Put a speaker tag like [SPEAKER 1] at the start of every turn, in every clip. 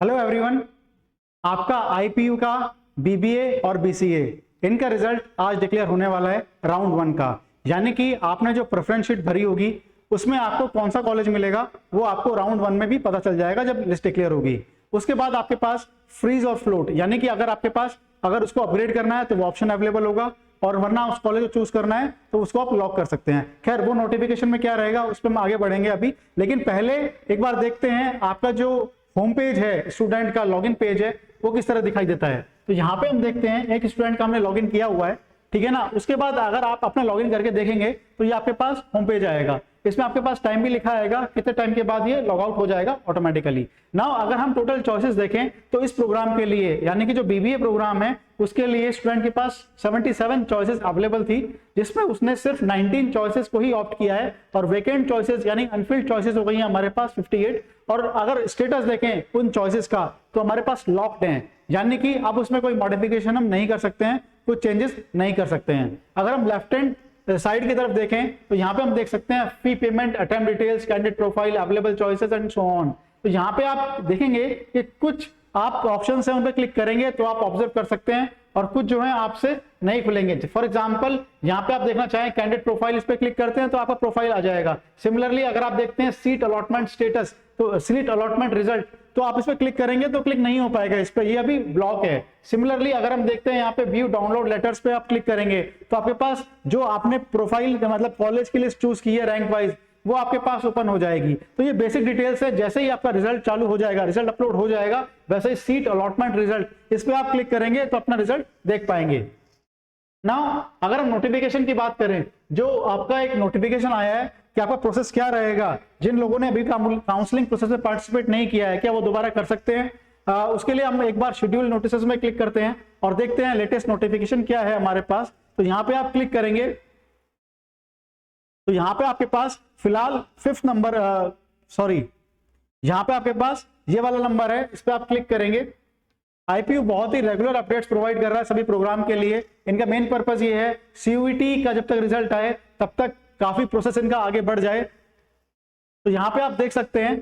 [SPEAKER 1] Hello everyone, आपका IPU का BBA और बीसीए इनका रिजल्ट आज डिक्लेयर होने वाला है राउंड 1 का। यानी कि आपने जो प्रेफरेंस शीट भरी होगी उसमें आपको कौन सा कॉलेज मिलेगा वो आपको राउंड 1 में भी पता चल जाएगा जब लिस्ट डिक्लेयर होगी। उसके बाद आपके पास फ्रीज और फ्लोट, यानी कि अगर उसको अपग्रेड करना है तो वो ऑप्शन अवेलेबल होगा, और वरना उस कॉलेज को चूज करना है तो उसको आप लॉक कर सकते हैं। खैर वो नोटिफिकेशन में क्या रहेगा उस पर हम आगे बढ़ेंगे अभी, लेकिन पहले एक बार देखते हैं आपका जो होम पेज है, स्टूडेंट का लॉगिन पेज है, वो किस तरह दिखाई देता है। तो यहाँ पे हम देखते हैं एक स्टूडेंट का हमने लॉगिन किया हुआ है, ठीक है ना। उसके बाद अगर आप अपना लॉगिन करके देखेंगे तो ये आपके पास होम पेज आएगा। इसमें आपके पास टाइम भी लिखा आएगा, कितने टाइम के बाद ये लॉग आउट हो जाएगा ऑटोमेटिकली। नाउ अगर हम टोटल चॉइसेस देखें तो इस प्रोग्राम के लिए, यानी कि जो बीबीए प्रोग्राम है उसके लिए स्टूडेंट के पास 77 चॉइसेस अवेलेबल थी, जिसमें उसने सिर्फ 19 चॉइसेस को ही ऑप्ट किया है, और वेकेंट चॉइसेस यानी अनफिल्ड चॉइसेस हो गई हैं हमारे पास 58। और अगर स्टेटस देखें उन चॉइसेस का तो हमारे पास लॉक्ड हैं, यानी कि अब उसमें कोई मॉडिफिकेशन हम नहीं कर सकते हैं, कुछ चेंजेस नहीं कर सकते हैं। अगर हम लेफ्ट हैंड साइड की तरफ देखें तो यहाँ पे हम देख सकते हैं fee payment, attempt details, candidate profile, available choices and so on. तो यहाँ पे आप देखेंगे कि कुछ आप ऑप्शन है उन पर क्लिक करेंगे तो आप ऑब्जर्व कर सकते हैं, और कुछ जो है आपसे नहीं खुलेंगे। फॉर एग्जांपल यहाँ पे आप देखना चाहें कैंडिडेट प्रोफाइल, इस पे क्लिक करते हैं तो आपका प्रोफाइल आ जाएगा। सिमिलरली अगर आप देखते हैं सीट अलॉटमेंट स्टेटस, तो सीट अलॉटमेंट रिजल्ट, तो आप इस पे क्लिक करेंगे तो क्लिक नहीं हो पाएगा इस पे, ये अभी ब्लॉक है। सिमिलरली अगर हम देखते हैं यहाँ पे व्यू डाउनलोड लेटर्स पे आप क्लिक करेंगे तो आपके पास जो आपने प्रोफाइल मतलब कॉलेज की लिस्ट चूज की है रैंक वाइज, वो आपके पास ओपन हो जाएगी। तो ये बेसिक डिटेल्स है। जैसे ही आपका रिजल्ट चालू हो जाएगा, रिजल्ट अपलोड हो जाएगा, वैसे ही सीट अलॉटमेंट रिजल्ट, इस पे आप क्लिक करेंगे तो अपना रिजल्ट देख पाएंगे। नाउ अगर हम नोटिफिकेशन की बात करें, जो आपका एक नोटिफिकेशन आया है कि आपका प्रोसेस क्या रहेगा, जिन लोगों ने अभी काउंसलिंग प्रोसेस में पार्टिसिपेट नहीं किया है क्या वो दोबारा कर सकते हैं। उसके लिए हम एक बार शेड्यूल नोटिसेस में क्लिक करते हैं और देखते हैं लेटेस्ट नोटिफिकेशन क्या है हमारे पास। तो यहाँ पे आप क्लिक करेंगे तो यहाँ पे आपके पास फिलहाल 5th नंबर, यहाँ पे आपके पास ये वाला नंबर है, इस पे आप क्लिक करेंगे। आईपीयू बहुत ही रेगुलर अपडेट्स प्रोवाइड कर रहा है सभी प्रोग्राम के लिए। इनका मेन पर्पस ये है सीयूईटी का जब तक रिजल्ट आए तब तक काफी प्रोसेस इनका आगे बढ़ जाए। तो यहाँ पे आप देख सकते हैं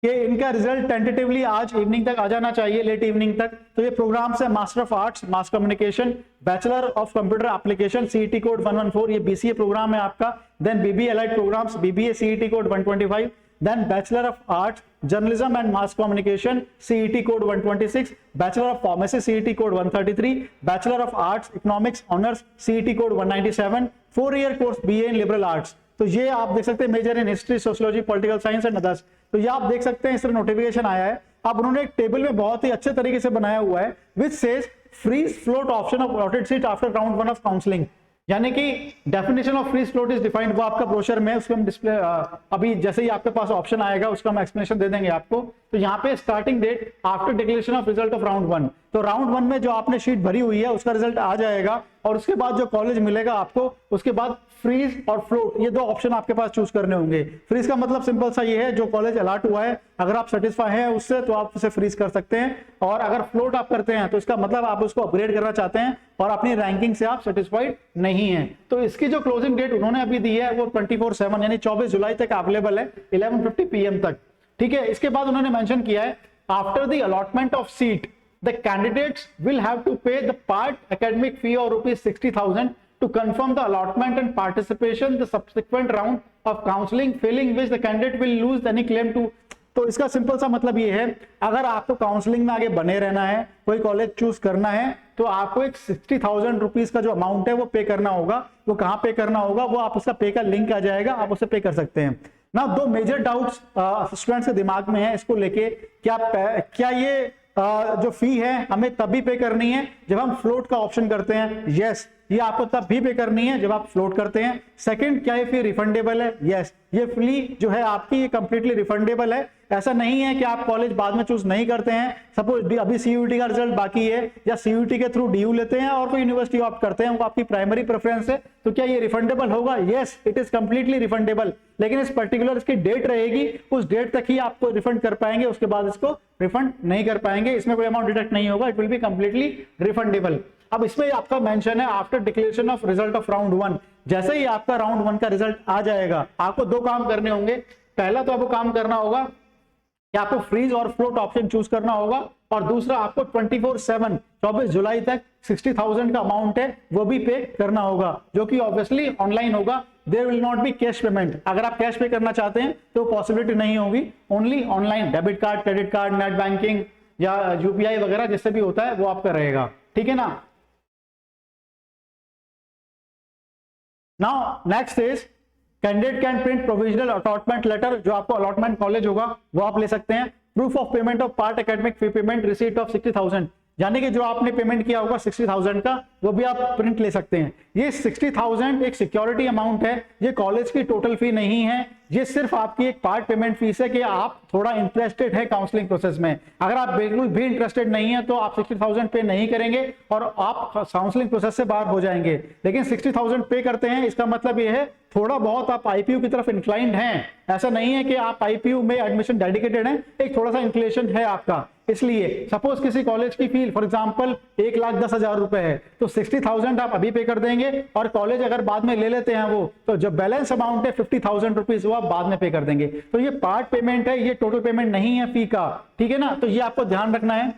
[SPEAKER 1] कि इनका रिजल्ट टेंटेटिवली आज इवनिंग तक आ जाना चाहिए, लेट इवनिंग तक। तो ये प्रोग्राम्स है master of arts mass communication, bachelor of computer application CET code 114, ये बीसीए प्रोग्राम है आपका। Then BBA allied programs, BBA CET code 125, then Bachelor of Arts Journalism and Mass Communication CET code 126, Bachelor of Pharmacy CET code 133, Bachelor of Arts Economics Honors CET code 197, 4-year course BA in Liberal Arts। तो ये आप देख सकते हैं major in history, sociology, political science and others. तो ये आप देख सकते हैं इस तरह नोटिफिकेशन आया है। अब उन्होंने एक टेबल में बहुत ही अच्छे तरीके से बनाया हुआ है which says freeze float option of allotted seat after round 1 of counselling, यानी कि definition of free float is defined, वो आपका ब्रोशर में उसको हम डिस्प्ले अभी जैसे ही आपके पास ऑप्शन आएगा उसका हम एक्सप्लेनेशन दे देंगे आपको। तो यहाँ पे starting date after declaration of result of round 1, तो राउंड 1 में जो आपने शीट भरी हुई है उसका रिजल्ट आ जाएगा, और उसके बाद जो कॉलेज मिलेगा आपको, उसके बाद फ्रीज और फ्लोट ये दो ऑप्शन आपके पास चूज करने होंगे। फ्रीज का मतलब सिंपल सा ये है, जो कॉलेज अलॉट हुआ है अगर आप सेटिस्फाई हैं उससे तो आप उसे फ्रीज कर सकते हैं, और अगर फ्लोट आप करते हैं तो इसका मतलब आप उसको अपग्रेड करना चाहते हैं और अपनी रैंकिंग से आप सेटिस्फाइड नहीं है। तो इसकी जो क्लोजिंग डेट उन्होंने अभी दी है वो 24/7 यानी 24 जुलाई तक अवेलेबल है 11:50 PM तक, ठीक है। इसके बाद उन्होंने मेंशन किया है after the allotment of seat the candidates will have to pay the part academic fee of ₹60,000 to confirm the allotment and participation the subsequent round of counseling, failing which the candidate will lose any claim to। तो इसका simple सा मतलब ये है, अगर आपको counselling में आगे बने रहना है, कोई कॉलेज चूज करना है, तो आपको एक 60,000 रुपीज का जो अमाउंट है वो पे करना होगा। वो कहाँ पे करना होगा, वो आप उसका पे का लिंक आ जाएगा, आप उसे पे कर सकते हैं ना। दो मेजर डाउट्स स्टूडेंट्स के दिमाग में है इसको लेके, क्या ये जो फी है हमें तभी पे करनी है जब हम फ्लोट का ऑप्शन करते हैं? यस, ये आपको तब भी पे करनी है जब आप फ्लोट करते हैं। सेकंड, क्या ये फी रिफंडेबल है? यस, ये फी जो है आपकी ये कंप्लीटली रिफंडेबल है। ऐसा नहीं है कि आप कॉलेज बाद में चूज नहीं करते हैं, सपोज अभी सीयूईटी का रिजल्ट बाकी है या सीयूईटी के थ्रू डीयू लेते हैं और कोई यूनिवर्सिटी ऑप्ट करते हैं, वो आपकी प्राइमरी प्रेफरेंस है, तो क्या ये रिफंडेबल होगा? Yes, it is completely refundable, लेकिन इस पर्टिकुलर इसकी डेट रहेगी, उस डेट तक ही आपको रिफंड कर पाएंगे, उसके बाद इसको रिफंड नहीं कर पाएंगे, इसमें कोई अमाउंट डिडक्ट नहीं होगा, it will be completely refundable. अब इसमें आपका मेंशन है after declaration of result of round 1, जैसे ही आपका राउंड 1 का रिजल्ट आ जाएगा आपको दो काम करने होंगे। पहला तो आपको काम करना होगा कि आपको फ्रीज और फ्लोट ऑप्शन चूज करना होगा, और दूसरा आपको 24/7 24 जुलाई तक 60,000 का अमाउंट है वो भी पे करना होगा, जो कि ऑब्वियसली ऑनलाइन होगा। There will not be cash payment. अगर आप कैश पे करना चाहते हैं तो पॉसिबिलिटी नहीं होगी, only online debit card, credit card, net banking या यूपीआई वगैरह जिससे भी होता है वो आपका रहेगा, ठीक है ना। Now next is candidate can print provisional allotment letter, जो आपको अलॉटमेंट कॉलेज होगा वो आप ले सकते हैं। Proof of payment of part academic fee payment receipt of 60,000, यानी कि जो आपने पेमेंट किया होगा 60,000 का वो भी आप प्रिंट ले सकते हैं। ये 60,000 एक सिक्योरिटी अमाउंट है, ये कॉलेज की टोटल फी नहीं है, ये सिर्फ आपकी एक पार्ट पेमेंट फीस है कि आप थोड़ा इंटरेस्टेड है काउंसलिंग प्रोसेस में। अगर आप बिल्कुल भी इंटरेस्टेड नहीं है तो आप 60,000 पे नहीं करेंगे और आप काउंसलिंग प्रोसेस से बाहर हो जाएंगे। लेकिन 60,000 पे करते हैं, इसका मतलब ये है थोड़ा बहुत आप आईपीयू की तरफ इंक्लाइंड हैं। ऐसा नहीं है कि आप आईपीयू में एडमिशन डेडिकेटेड हैं, एक थोड़ा सा इंक्लिनेशन है आपका। इसलिए सपोज किसी कॉलेज की फी फॉर एग्जांपल 1,10,000 रुपए है, तो 60,000 आप अभी पे कर देंगे, और कॉलेज अगर बाद में ले लेते हैं वो, तो जो बैलेंस अमाउंट है 50,000 रुपीज वो आप बाद में पे कर देंगे। तो ये पार्ट पेमेंट है, ये टोटल पेमेंट नहीं है फी का, ठीक है ना। तो ये आपको ध्यान रखना है।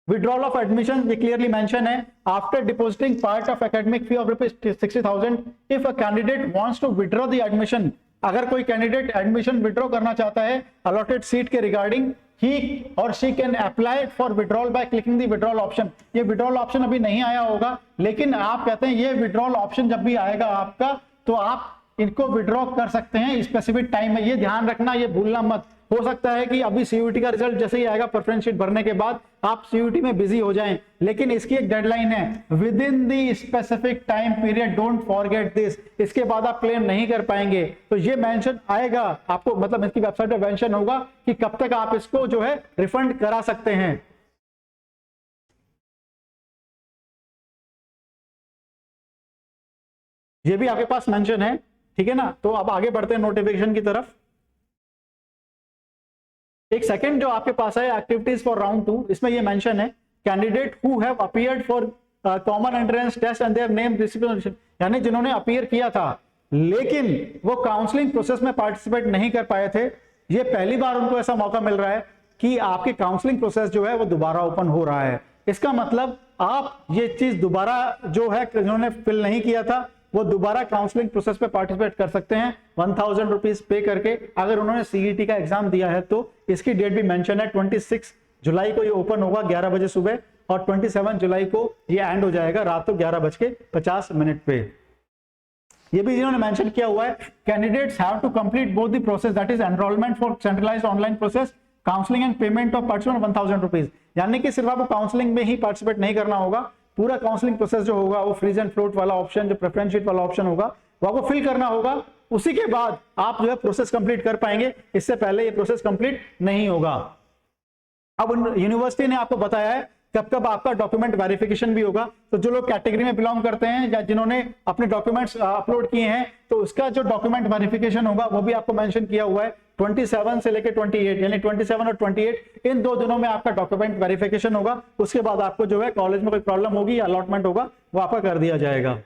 [SPEAKER 1] विड्रॉल ऑफ एडमिशन ये क्लियरली मेंशन है, after depositing part of academic fee of ₹60,000 if a candidate wants to withdraw the admission, अगर कोई कैंडिडेट एडमिशन विड्रॉ करना चाहता है अलॉटेड सीट के regarding, he or she can apply for withdrawal by clicking the withdrawal option। ये withdrawal option अभी नहीं आया होगा, लेकिन आप कहते हैं ये withdrawal option जब भी आएगा आपका तो आप इनको विड्रॉ कर सकते हैं स्पेसिफिक टाइम में। ये ध्यान रखना, ये भूलना मत। हो सकता है कि अभी सीयूटी का रिजल्ट जैसे ही आएगा प्रेफरेंस शीट भरने के बाद आप सीयूटी में बिजी हो जाएं, लेकिन इसकी एक डेडलाइन है, with in the specific time period, don't forget this. इसके बाद आप क्लेम नहीं कर पाएंगे। तो ये मेंशन आएगा आपको, मतलब इसकी वेबसाइट पे मेंशन होगा कि कब तक आप इसको जो है रिफंड करा सकते हैं। ये भी आपके पास मेंशन है, ठीक है ना। तो अब आगे बढ़ते हैं नोटिफिकेशन की तरफ। एक सेकंड जो आपके पास है एक्टिविटीज फॉर राउंड 2, इसमें ये मेंशन है candidate who have appeared for common entrance test and their name receipt, यानी जिन्होंने अपीयर किया था लेकिन वो काउंसलिंग प्रोसेस में पार्टिसिपेट नहीं कर पाए थे, ये पहली बार उनको ऐसा मौका मिल रहा है कि आपके काउंसलिंग प्रोसेस जो है वो दोबारा ओपन हो रहा है। इसका मतलब आप ये चीज दोबारा जो है जिन्होंने फिल नहीं किया था वो दोबारा काउंसलिंग प्रोसेस पे पार्टिसिपेट कर सकते हैं 1,000 रुपीज पे करके, अगर उन्होंने सीईटी का एग्जाम दिया है तो। इसकी डेट भी मेंशन है, 26 जुलाई को ये ओपन होगा 11 बजे सुबह, और 27 जुलाई को ये एंड हो जाएगा रात को 11:50 पे। ये भी जिन्होंने मेंशन किया हुआ है, candidates have to complete both the process, that is enrolment for centralised online process, counselling and payment of participant 1,000 rupees. यानी कि सिर्फ आपको काउंसलिंग में ही पार्टिसिपेट नहीं करना होगा, पूरा काउंसलिंग प्रोसेस जो होगा वो फ्रीज एंड फ्लोट वाला ऑप्शन, जो प्रेफरेंस शीट वाला ऑप्शन होगा वो आपको फिल करना होगा। उसी के बाद आप जो है प्रोसेस कंप्लीट कर पाएंगे, इससे पहले ये प्रोसेस कंप्लीट नहीं होगा। अब यूनिवर्सिटी ने आपको बताया है कब कब आपका डॉक्यूमेंट वेरिफिकेशन भी होगा। तो जो लोग कैटेगरी में बिलोंग करते हैं या जिन्होंने अपने डॉक्यूमेंट्स अपलोड किए हैं, तो उसका जो डॉक्यूमेंट वेरिफिकेशन होगा वो भी आपको मेंशन किया हुआ है 27 से लेकर 28, यानी 27 और 28 इन 2 दिनों में आपका डॉक्यूमेंट वेरिफिकेशन होगा। उसके बाद आपको जो है कॉलेज में कोई प्रॉब्लम होगी या अलॉटमेंट होगा वो आपका कर दिया जाएगा।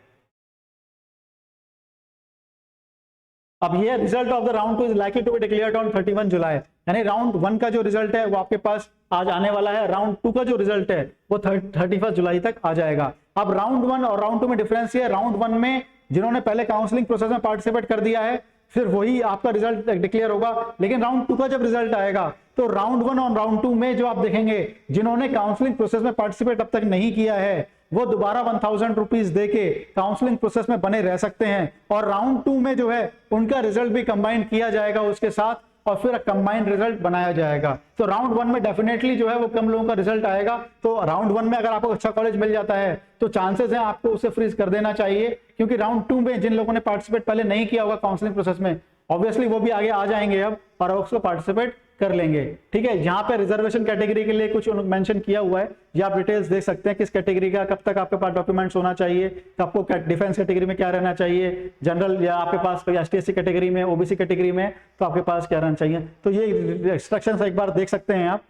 [SPEAKER 1] अब ये result of the round 2 is likely to be declared on 31 July, यानी राउंड 1 का जो रिजल्ट है वो आपके पास आज आने वाला है, राउंड 2 का जो रिजल्ट है वो 31 जुलाई तक आ जाएगा। अब राउंड 1 और राउंड 2 में डिफरेंस ये है, राउंड 1 में जिन्होंने पहले काउंसलिंग प्रोसेस में पार्टिसिपेट कर दिया है फिर वही आपका रिजल्ट डिक्लेयर होगा, लेकिन राउंड 2 का जब रिजल्ट आएगा तो राउंड 1 और राउंड 2 में जो आप देखेंगे जिन्होंने काउंसलिंग प्रोसेस में पार्टिसिपेट अब तक नहीं किया है वो दोबारा 1,000 रुपीज देके काउंसलिंग प्रोसेस में बने रह सकते हैं, और राउंड 2 में जो है उनका रिजल्ट भी कंबाइन किया जाएगा उसके साथ और फिर कंबाइंड रिजल्ट बनाया जाएगा। तो राउंड 1 में डेफिनेटली जो है वो कम लोगों का रिजल्ट आएगा। तो राउंड 1 में अगर आपको अच्छा कॉलेज मिल जाता है तो चांसेस हैं आपको उसे फ्रीज कर देना चाहिए, क्योंकि राउंड 2 में जिन लोगों ने पार्टिसिपेट पहले नहीं किया होगा काउंसलिंग प्रोसेस में, ऑब्वियसली वो भी आगे आ जाएंगे अब और उसको पार्टिसिपेट कर लेंगे। ठीक है, यहाँ पे रिजर्वेशन कैटेगरी के लिए कुछ मेंशन किया हुआ है, ये आप डिटेल्स देख सकते हैं किस कैटेगरी का कब तक आपके पास डॉक्यूमेंट्स होना चाहिए, आपको डिफेंस कैटेगरी में क्या रहना चाहिए, जनरल या आपके पास ST/SC कैटेगरी में, ओबीसी कैटेगरी में तो आपके पास क्या रहना चाहिए। तो ये इंस्ट्रक्शंस एक बार देख सकते हैं आप।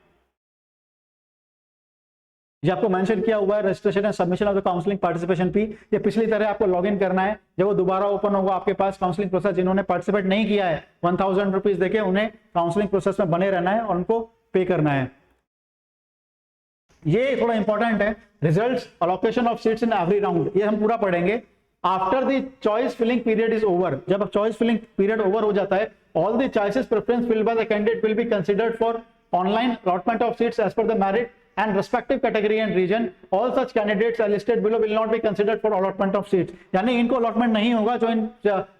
[SPEAKER 1] ये आपको मेंशन किया हुआ है registration and submission of the counselling participation fee. ये पिछली तरह आपको लॉगिन करना है, जब वो दोबारा ओपन होगा आपके पास काउंसलिंग प्रोसेस, जिन्होंने पार्टिसिपेट नहीं किया है 1000 रुपीज देके उन्हें काउंसलिंग प्रोसेस में बने रहना है और उनको पे करना है। ये थोड़ा इंपॉर्टेंट है, results allocation of seats in every round, ये हम पूरा पढ़ेंगे। After the choice filling period is over, जब चॉइस फिलिंग पीरियड ओवर हो जाता है, all the choices preference filled by the candidate will be considered for online allotment of seats as per the merit and respective category and region. All such candidates are listed below will not be considered for allotment of seats. यानी इनको allotment नहीं होगा जो इन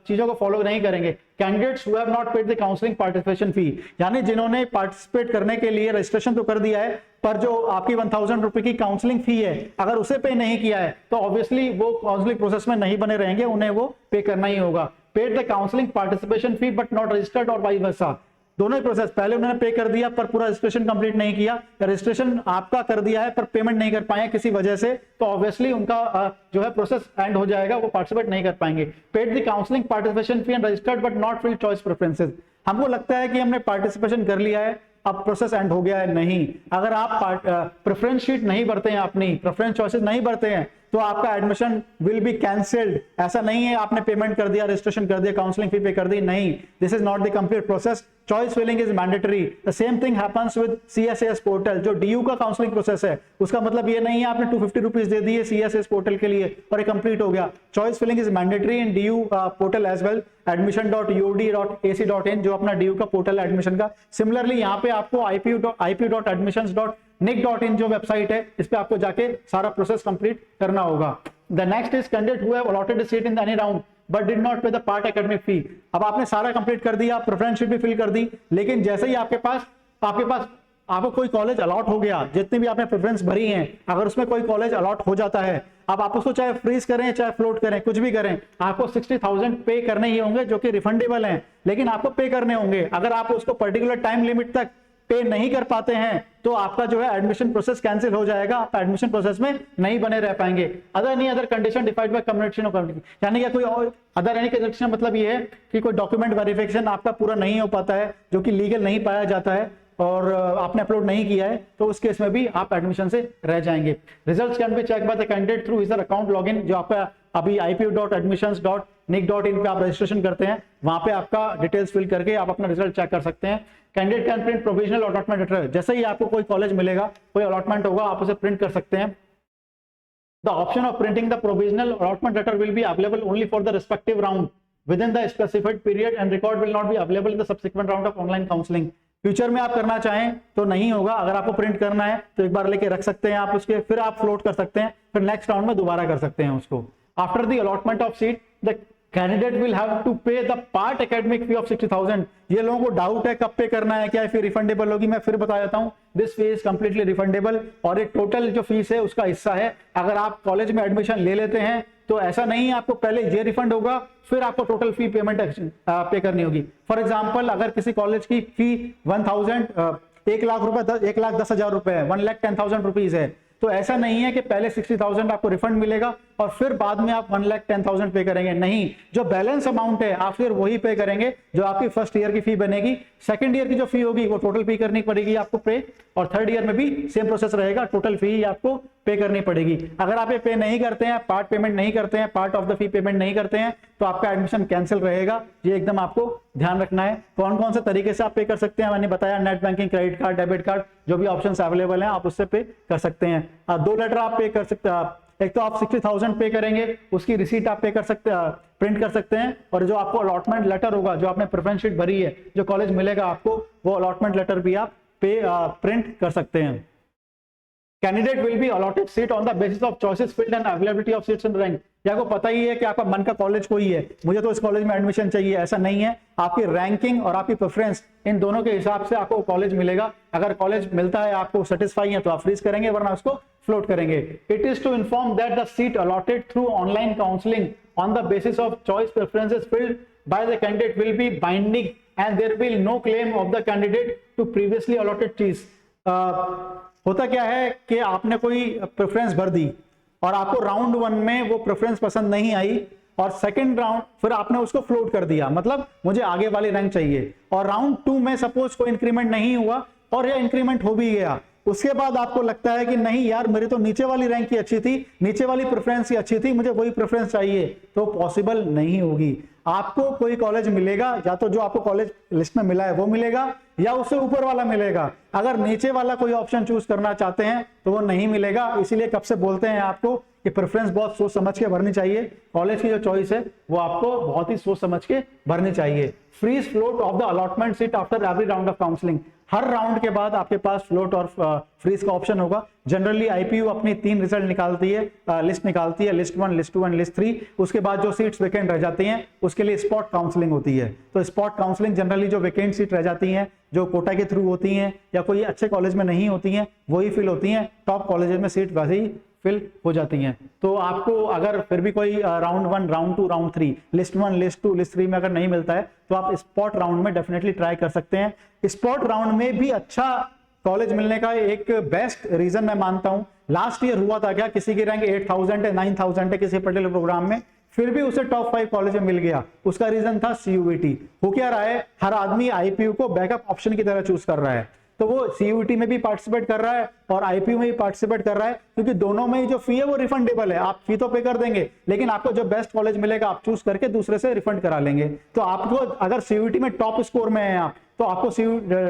[SPEAKER 1] चीजों को follow नहीं करेंगे। Candidates who have not paid the counseling participation fee, यानी जिन्होंने पार्टिसिपेट करने के लिए रजिस्ट्रेशन तो कर दिया है पर जो आपकी 1000 रुपए की काउंसलिंग फी है अगर उसे पे नहीं किया है तो ऑब्वियसली वो काउंसलिंग प्रोसेस में नहीं बने रहेंगे, उन्हें वो पे करना ही होगा। Paid the counselling participation fee but not registered और वाइस वर्सा, दोनों ही प्रोसेस, पहले उन्होंने पे कर दिया पर पूरा रजिस्ट्रेशन कंप्लीट नहीं किया, रजिस्ट्रेशन आपका कर दिया है पर पेमेंट नहीं कर पाए किसी वजह से, तो ऑब्वियसली उनका जो है प्रोसेस एंड हो जाएगा, वो पार्टिसिपेट नहीं कर पाएंगे। Paid the counselling participation fee and registered but not fill choice preferences, हमको लगता है कि हमने पार्टिसिपेशन कर लिया है अब प्रोसेस एंड हो गया है, नहीं। अगर आप प्रेफरेंस शीट नहीं भरते हैं, अपनी प्रेफरेंस चॉइसेस नहीं भरते हैं तो आपका एडमिशन विल बी कैंसिल्ड। ऐसा नहीं है आपने पेमेंट कर दिया, रजिस्ट्रेशन कर दिया, काउंसलिंग फी पे कर दी, नहीं, this is not the complete process. Choice filling is mandatory, the same thing happens with CSAS portal, जो DU का काउंसलिंग प्रोसेस है उसका मतलब ये नहीं है आपने 250 रुपीज दे दिए CSAS पोर्टल के लिए और ये कंप्लीट हो गया। Choice filling is mandatory in DU portal as well, admission.ud.ac.in जो अपना DU का पोर्टल है एडमिशन का। सिमिलरली यहाँ पे आपको ipu.admissions.nic.in जो वेबसाइट है इस पे आपको जाके सारा प्रोसेस कंप्लीट करना होगा। The next is candidate who have allotted a seat in any round but did not पे द पार्ट एकेडमिक फी। अब आपने सारा कंप्लीट कर दिया, प्रेफरेंस शीट भी फिल कर दी, लेकिन जैसे ही आपके पास आपको कोई कॉलेज अलॉट हो गया, जितनी भी आपने प्रेफरेंस भरी हैं, अगर उसमें कोई कॉलेज अलॉट हो जाता है, अब आप उसको चाहे फ्रीज करें चाहे फ्लोट करें, कुछ भी करें, आपको 60,000 पे करने ही होंगे जो कि रिफंडेबल हैं, लेकिन आपको पे करने होंगे। अगर आप उसको पर्टिकुलर टाइम लिमिट तक पे नहीं कर पाते हैं तो आपका जो है एडमिशन प्रोसेस कैंसिल हो जाएगा, आप एडमिशन प्रोसेस में नहीं बने रह पाएंगे। Other condition defined by communication of community, यानी कि कोई और अदर एनी कंडीशन मतलब ये है कि कोई डॉक्यूमेंट वेरिफिकेशन आपका पूरा नहीं हो पाता है, जो कि लीगल नहीं पाया जाता है और आपने अपलोड नहीं किया है, तो उस केस में भी आप एडमिशन से रह जाएंगे। Results can be check by the candidate through his account login, जो आपका अभी ipu.admissions.nic.in पे आप रजिस्ट्रेशन करते हैं, वहां पे आपका डिटेल्स फिल करके आप अपना रिजल्ट चेक कर सकते हैं। Candidate can print provisional allotment letter, जैसे ही आपको कोई कॉलेज मिलेगा, कोई अलॉटमेंट होगा, आप उसे प्रिंट कर सकते हैं। The option of printing the provisional allotment letter will be available only for the respective round within the specified period and record will not be available in the subsequent round of online counselling. Future में आप करना चाहें तो नहीं होगा, अगर आपको print करना है तो एक बार लेके रख सकते हैं आप उसके, फिर आप फ्लोट कर सकते हैं, फिर नेक्स्ट राउंड में दोबारा कर सकते हैं उसको। After the allotment of seat the candidate will have to pay the part academic fee of 60,000। ये लोगों को डाउट है कब पे करना है, क्या फी रिफंडेबल होगी, मैं फिर बता देता हूं, this fee is completely refundable और एक टोटल जो फीस है उसका हिस्सा है। अगर आप कॉलेज में एडमिशन ले लेते हैं तो ऐसा नहीं है आपको पहले ये रिफंड होगा फिर आपको टोटल फी पेमेंट पे करनी होगी। फॉर एग्जाम्पल अगर किसी कॉलेज की फी 1,10,000 रुपए है, 1,10,000 रुपीज है, तो ऐसा नहीं है कि पहले 60,000 आपको रिफंड मिलेगा और फिर बाद में आप 1,10,000 पे करेंगे, नहीं, जो बैलेंस अमाउंट है आप फिर वही पे करेंगे जो आपकी फर्स्ट ईयर की फी बनेगी। सेकंड ईयर की जो फी होगी वो टोटल पे करनी पड़ेगी आपको पे, और थर्ड ईयर में भी सेम प्रोसेस रहेगा, टोटल फी आपको पे करनी पड़ेगी। अगर आप ये पे नहीं करते हैं, पार्ट पेमेंट नहीं करते हैं, part of the fee payment नहीं करते हैं, तो आपका एडमिशन कैंसिल रहेगा। ये एकदम आपको ध्यान रखना है। कौन कौन से तरीके से आप पे कर सकते हैं मैंने बताया, net banking, credit card, debit card, जो भी ऑप्शंस अवेलेबल हैं आप उससे पे कर सकते हैं। 2 लेटर आप पे कर सकते हैं, एक तो आप 60,000 पे करेंगे, उसकी रिसीट आप पे कर सकते हैं, प्रिंट कर सकते हैं, और जो आपको अलॉटमेंट लेटर होगा, जो आपने प्रेफरेंस शीट भरी है, जो कॉलेज मिलेगा आपको, वो अलॉटमेंट लेटर भी आप पे प्रिंट कर सकते हैं। Candidate will be allotted seat on the basis of choices filled and availability of seats in rank. या आपको पता ही है कि आपका मन का कॉलेज कोई है, मुझे तो इस कॉलेज में एडमिशन चाहिए, ऐसा नहीं है। आपकी रैंकिंग और आपकी प्रेफरेंस, इन दोनों के हिसाब से आपको कॉलेज मिलेगा। अगर कॉलेज मिलता है, आपको सेटिस्फाई है, तो आप फ्रीज करेंगे, वरना उसको फ्लोट करेंगे। It is to inform that the seat allotted through online counselling on the basis of choice preferences filled by the candidate will be binding and there will no claim of the candidate to previously allotted चीज। होता क्या है कि आपने कोई preference भर दी और आपको राउंड 1 में वो प्रेफरेंस पसंद नहीं आई, और सेकंड राउंड फिर आपने उसको फ्लोट कर दिया, मतलब मुझे आगे वाली रैंक चाहिए, और राउंड 2 में सपोज कोई इंक्रीमेंट नहीं हुआ और या इंक्रीमेंट हो भी गया, उसके बाद आपको लगता है कि नहीं यार मेरी तो नीचे वाली रैंक ही अच्छी थी, नीचे वाली प्रेफरेंस ही अच्छी थी, मुझे वही प्रेफरेंस चाहिए, तो पॉसिबल नहीं होगी। आपको कोई कॉलेज मिलेगा, या तो जो आपको कॉलेज लिस्ट में मिला है वो मिलेगा, या उससे ऊपर वाला मिलेगा। अगर नीचे वाला कोई ऑप्शन चूज करना चाहते हैं तो वो नहीं मिलेगा। इसीलिए कब से बोलते हैं आपको कि प्रेफरेंस बहुत सोच समझ के भरनी चाहिए। कॉलेज की जो चॉइस है वो आपको बहुत ही सोच समझ के भरनी चाहिए। Freeze float of the allotment seat after every round of counselling. हर राउंड के बाद आपके पास फ्लोट और फ्रीज का ऑप्शन होगा। जनरली आईपीयू अपनी 3 रिजल्ट निकालती है, लिस्ट निकालती है, लिस्ट 1, लिस्ट 2 एंड लिस्ट 3। उसके बाद जो सीट्स वेकेंट रह जाती हैं उसके लिए स्पॉट काउंसलिंग होती है। तो स्पॉट काउंसलिंग जनरली जो वेकेंट सीट रह जाती हैं, जो कोटा के थ्रू होती हैं या कोई अच्छे कॉलेज में नहीं होती हैं, वही फिल होती हैं। टॉप कॉलेजेस में सीट वैसे ही फिल हो जाती हैं। तो आपको अगर फिर भी कोई round 1, round 2, round 3, list 1, list 2, list 3 में अगर नहीं मिलता है तो आप स्पॉट राउंड में डेफिनेटली ट्राई कर सकते हैं। स्पॉट राउंड में भी अच्छा कॉलेज मिलने का एक बेस्ट रीजन मैं मानता हूं, लास्ट ईयर हुआ था क्या, किसी की रैंक 8000 है, 9000 है किसी पर्टिकुलर प्रोग्राम में, फिर भी उसे टॉप 5 कॉलेज में मिल गया। उसका रीजन था सीयूईटी। हो क्या रहा है, हर आदमी आईपीयू को बैकअप ऑप्शन की तरह चूज कर रहा है। तो वो सीयूईटी में भी पार्टिसिपेट कर रहा है और आईपीयू में भी पार्टिसिपेट कर रहा है, क्योंकि दोनों में ही जो फी है वो रिफंडेबल है। आप फी तो पे कर देंगे, लेकिन आपको जो बेस्ट कॉलेज मिलेगा आप चूज करके दूसरे से रिफंड करा लेंगे। तो आपको अगर सीयूईटी में टॉप स्कोर में है आप, तो आपको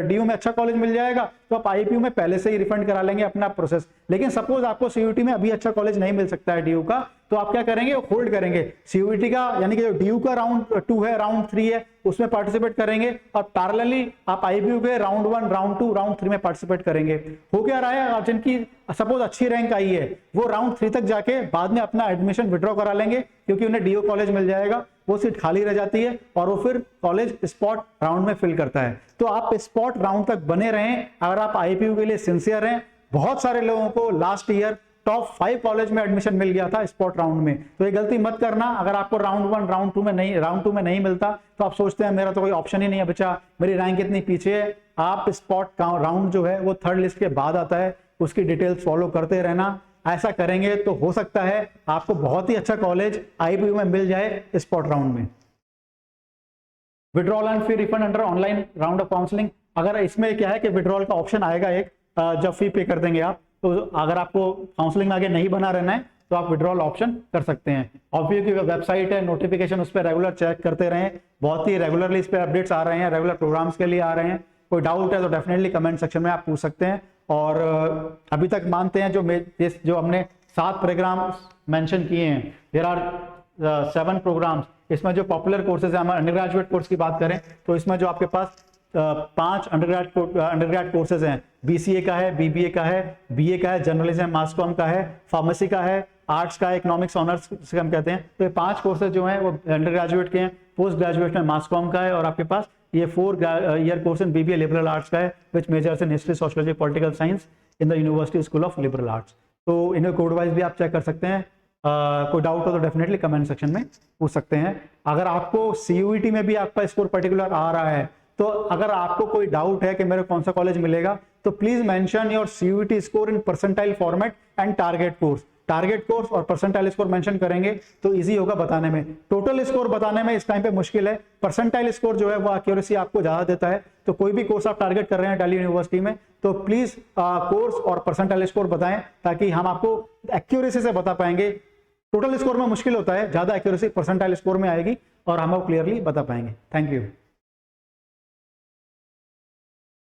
[SPEAKER 1] डीयू में अच्छा कॉलेज मिल जाएगा, तो आप आईपीयू में पहले से ही रिफंड करा लेंगे अपना प्रोसेस। लेकिन सपोज आपको सीयूईटी में अभी अच्छा कॉलेज नहीं मिल सकता है डीयू का, तो आप क्या करेंगे, होल्ड करेंगे सीयूईटी का, यानी कि जो डीयू का राउंड 2 है, राउंड 3 है, उसमें पार्टिसिपेट करेंगे और पैरेलली आप आईपीयू के राउंड 1, राउंड 2, राउंड 3 में पार्टिसिपेट करेंगे। हो क्या रहा है, जिनकी सपोज अच्छी रैंक आई है वो राउंड 3 तक जाके बाद में अपना एडमिशन विड्रॉ करा लेंगे, क्योंकि उन्हें डीयू कॉलेज मिल जाएगा, वो सीट खाली रह जाती है और वो फिर कॉलेज स्पॉट राउंड में फिल करता है। तो आप स्पॉट राउंड तक बने रहें अगर आप आईपीयू के लिए सिंसियर हैं। बहुत सारे लोगों को लास्ट ईयर टॉप 5 कॉलेज में एडमिशन मिल गया था स्पॉट राउंड में। तो ये गलती मत करना। अगर आपको राउंड 1, राउंड 2 में नहीं मिलता, तो आप सोचते हैं मेरा तो कोई ऑप्शन ही नहीं है बचा, मेरी रैंक इतनी पीछे है। आप स्पॉट राउंड जो है वो 3rd लिस्ट के बाद आता है, उसकी डिटेल्स फॉलो करते रहना। ऐसा करेंगे तो हो सकता है आपको बहुत ही अच्छा कॉलेज आईपीयू में मिल जाए स्पॉट राउंड में। Withdrawal and fee refund under online round of counselling. अगर इसमें क्या है कि विड्रॉल का ऑप्शन आएगा एक, जब फी पे कर देंगे आप, तो अगर आपको काउंसलिंग में आगे नहीं बना रहना है तो आप विड्रॉल ऑप्शन कर सकते हैं। ऑब्वियस की वेबसाइट है, नोटिफिकेशन उस पर रेगुलर चेक करते रहें, बहुत ही रेगुलरली इस पर अपडेट्स आ रहे हैं, रेगुलर प्रोग्राम्स के लिए आ रहे हैं। कोई डाउट है तो डेफिनेटली कमेंट सेक्शन में आप पूछ सकते हैं। और अभी तक मानते हैं जो हमने 7 प्रोग्राम मेंशन किए हैं, देयर आर 7 प्रोग्राम्स। इसमें जो पॉपुलर कोर्सेज है, हमारे अंडर ग्रेजुएट कोर्स की बात करें तो इसमें जो आपके पास 5 अंडरग्रेड कोर्सेज हैं, बीसीए का है, बीबीए का है, बीए का है, जर्नलिज्म मास कॉम का है, फार्मेसी का है, आर्ट्स का है, इकोनॉमिक्स ऑनर्स से हम कहते हैं। तो ये 5 कोर्सेज जो हैं वो अंडर ग्रेजुएट के हैं। पोस्ट ग्रेजुएट में मास कॉम का है और आपके पास ये 4 year course in BBA liberal arts का है, विच measures in history, sociology, political science in the university school of liberal arts. तो इन्हें कोड वाइज भी आप चेक कर सकते हैं। कोई डाउट हो तो डेफिनेटली कमेंट सेक्शन में पूछ सकते हैं। अगर आपको सीयूईटी में भी आपका स्कोर पर्टिकुलर आ रहा है, तो अगर आपको कोई डाउट है कि मेरे कौन सा कॉलेज मिलेगा, तो please mention your CUET score in percentile format and target course. Target course और परसेंटाइल स्कोर मेंशन करेंगे तो इजी होगा बताने में। टोटल स्कोर बताने में इस टाइम पे मुश्किल है। परसेंटाइल स्कोर जो है वो एक्यूरेसी आपको ज्यादा देता है। तो कोई भी कोर्स आप टारगेट कर रहे हैं दिल्ली यूनिवर्सिटी में, तो प्लीज कोर्स और परसेंटाइल स्कोर बताएं, ताकि हम आपको एक्यूरेसी से बता पाएंगे। टोटल स्कोर में मुश्किल होता है, ज्यादा एक्यूरेसी परसेंटाइल स्कोर में आएगी और हम आपको क्लियरली बता पाएंगे। Thank you.